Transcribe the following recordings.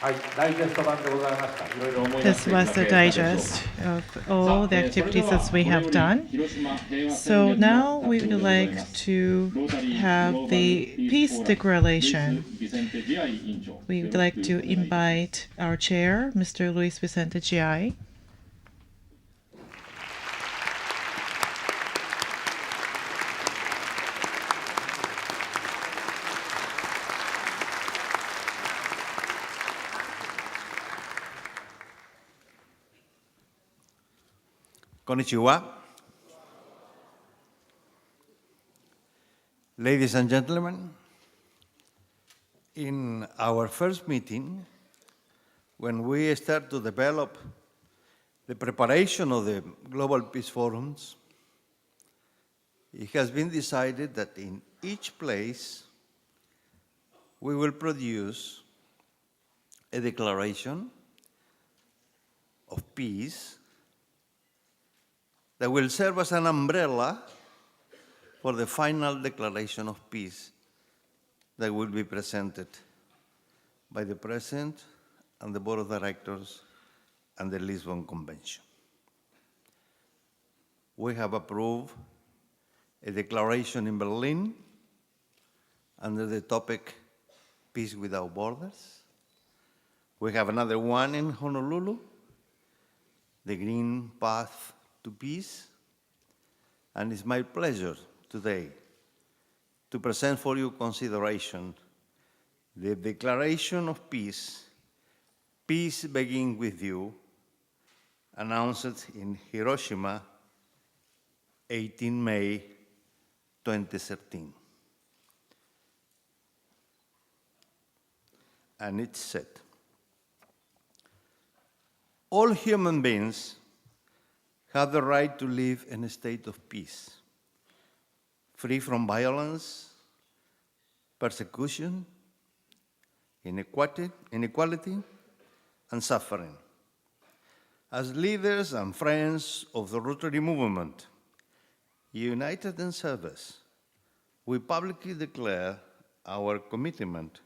はい、ダイジェスト版でございました。いろいろ思い出し This ていた was だ the けたでしょうか。 digest of all the activities that we have done. So now we would like to have the peace declaration. We would like to invite our chair, Mr. Luis Vicente Giai. こんにちは。Ladies and gentlemen, in our first meeting, when we start to develop the preparation of the Global Peace Forums, it has been decided that in each place we will produce a declaration of peace that will serve as an umbrella for the final declaration of peace that will be presented by the President and the Board of Directors and the Lisbon Convention. We have approved a declaration in Berlin under the topic Peace Without Borders. We have another one in Honolulu, the Green Path to Peace. And it's my pleasure today to present for your consideration the Declaration of Peace, Peace Begins with You, announced in Hiroshima, 18 May 2013. And it said, all human beings have the right to live in a state of peace, free from violence, persecution, inequality, and suffering. As leaders and friends of the Rotary Movement, united in service, we publicly declare our commitment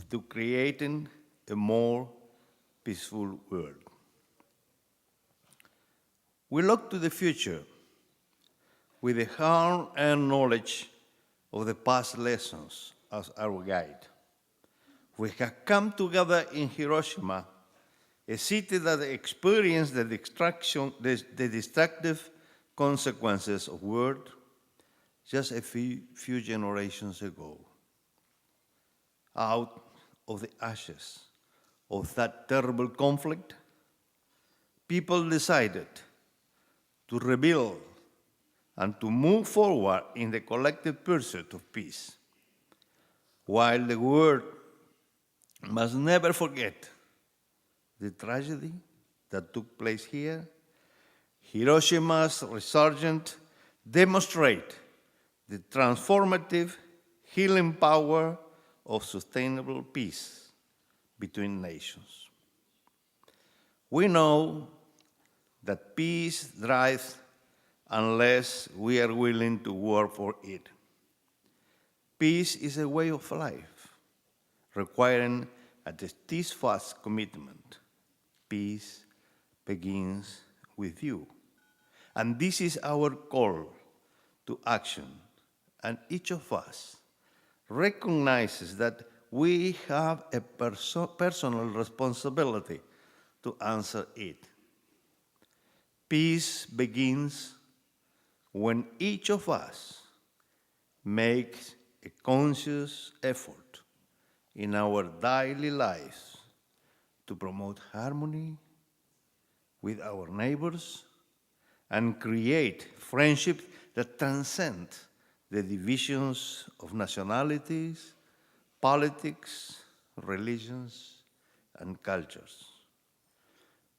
to creating a more peaceful world. We look to the future with the hard-earned knowledge of the past lessons as our guide. We have come together in Hiroshima, a city that experienced the destructive consequences of war just a few generations ago. Out of the ashes of that terrible conflict, people decided to rebuild and to move forward in the collective pursuit of peace. While the world must never forget the tragedy that took place here, Hiroshima's resurgence demonstrates the transformative healing power of sustainable peace between nations. We know that peace thrives unless we are willing to work for it. Peace is a way of life, requiring a steadfast commitment. Peace begins with you. And this is our call to action. And each of us recognizes that we have a personal responsibility to answer it. Peace begins when each of us makes a conscious effort in our daily lives to promote harmony with our neighbors and create friendships that transcend the divisions of nationalities, politics, religions, and cultures.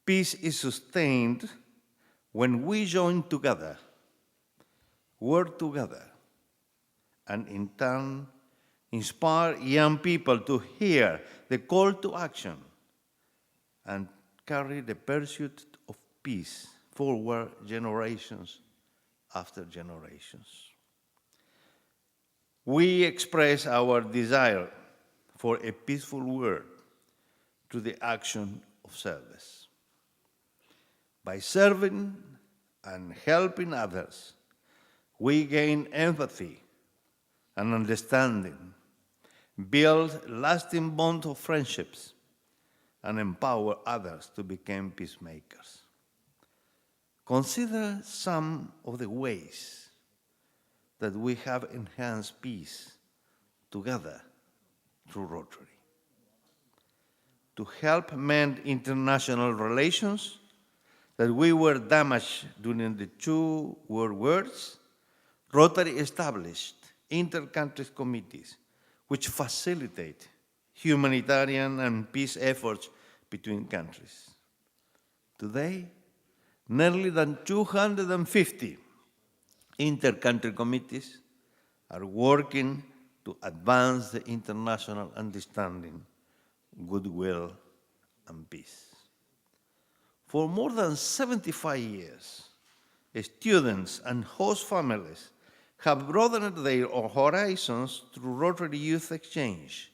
Peace is sustained when we join together, work together, and in turn inspire young people to hear the call to action and carry the pursuit of peace forward generations after generations. We express our desire for a peaceful world to the action of service. By serving and helping others, we gain empathy and understanding, build lasting bonds of friendships, and empower others to become peacemakers. Consider some of the ways that we have enhanced peace together through Rotary. To help mend international relations that we were damaged during the two world wars, Rotary established inter-country committees which facilitate humanitarian and peace efforts between countries. Today, nearly than 250 inter-country committees are working to advance the international understanding, goodwill, and peace. For more than 75 years, students and host families have broadened their horizons through Rotary Youth Exchange,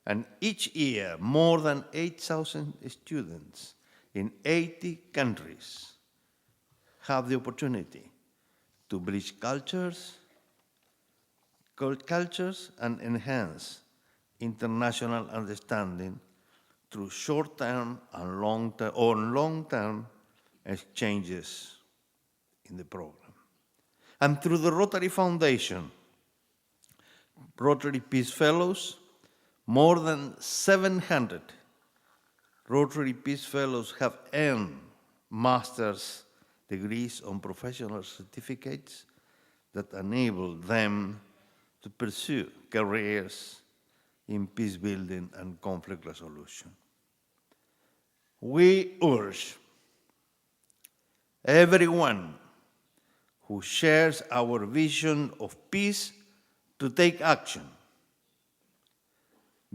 and each year more than 8,000 students in 80 countries have the opportunity to bridge cultures and enhance international understanding through short-term and long-term exchanges in the program. And through the Rotary Foundation, Rotary Peace Fellows, more than 700 Rotary Peace Fellows have earned master's degrees on professional certificates that enable them to pursue careers in peace building and conflict resolution. We urge everyone who shares our vision of peace to take action.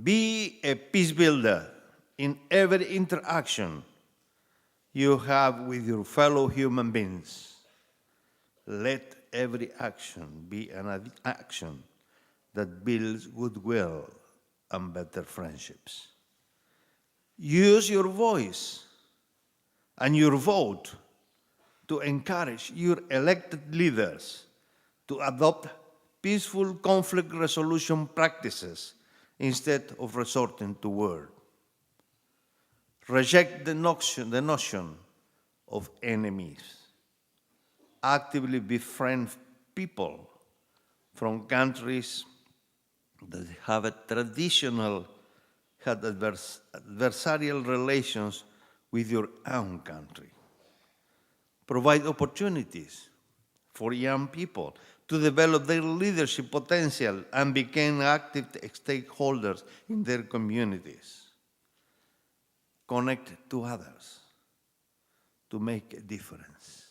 Be a peace builder in every interaction you have with your fellow human beings. Let every action be an action that builds goodwill and better friendships. Use your voice and your vote to encourage your elected leaders to adopt peaceful conflict resolution practices instead of resorting to war. Reject the notion of enemies. Actively befriend people from countries that have had adversarial relations with your own country. Provide opportunities for young people to develop their leadership potential and become active stakeholders in their communities. Connect to others to make a difference.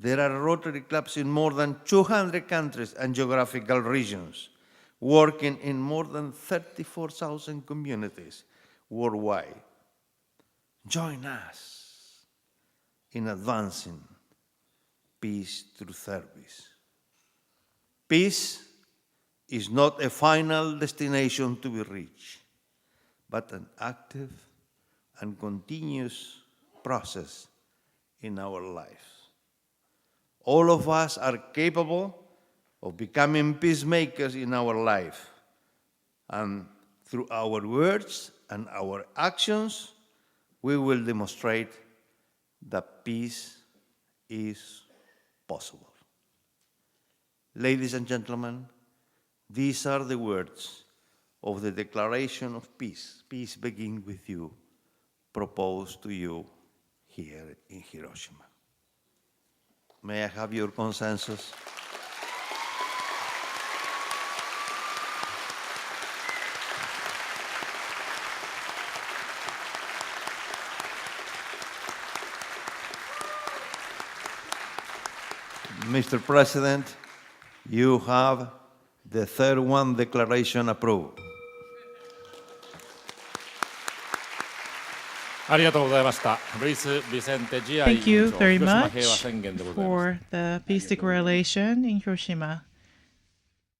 There are Rotary clubs in more than 200 countries and geographical regions, working in more than 34,000 communities worldwide. Join us in advancing peace through service. Peace is not a final destination to be reached, but an active and continuous process in our lives. All of us are capable of becoming peacemakers in our life, and through our words and our actions, we will demonstrate that peace is possible. Ladies and gentlemen, these are the words of the Declaration of Peace, Peace Begins with You, proposed to you here in Hiroshima. May I have your consensus? Mr. President, you have the third one declaration approved. ありがとうございました。ルイス・ビセンテ・ジア委員 Thank you 長、 very 広島平和 much 宣言でございます。 for the peace declaration in Hiroshima.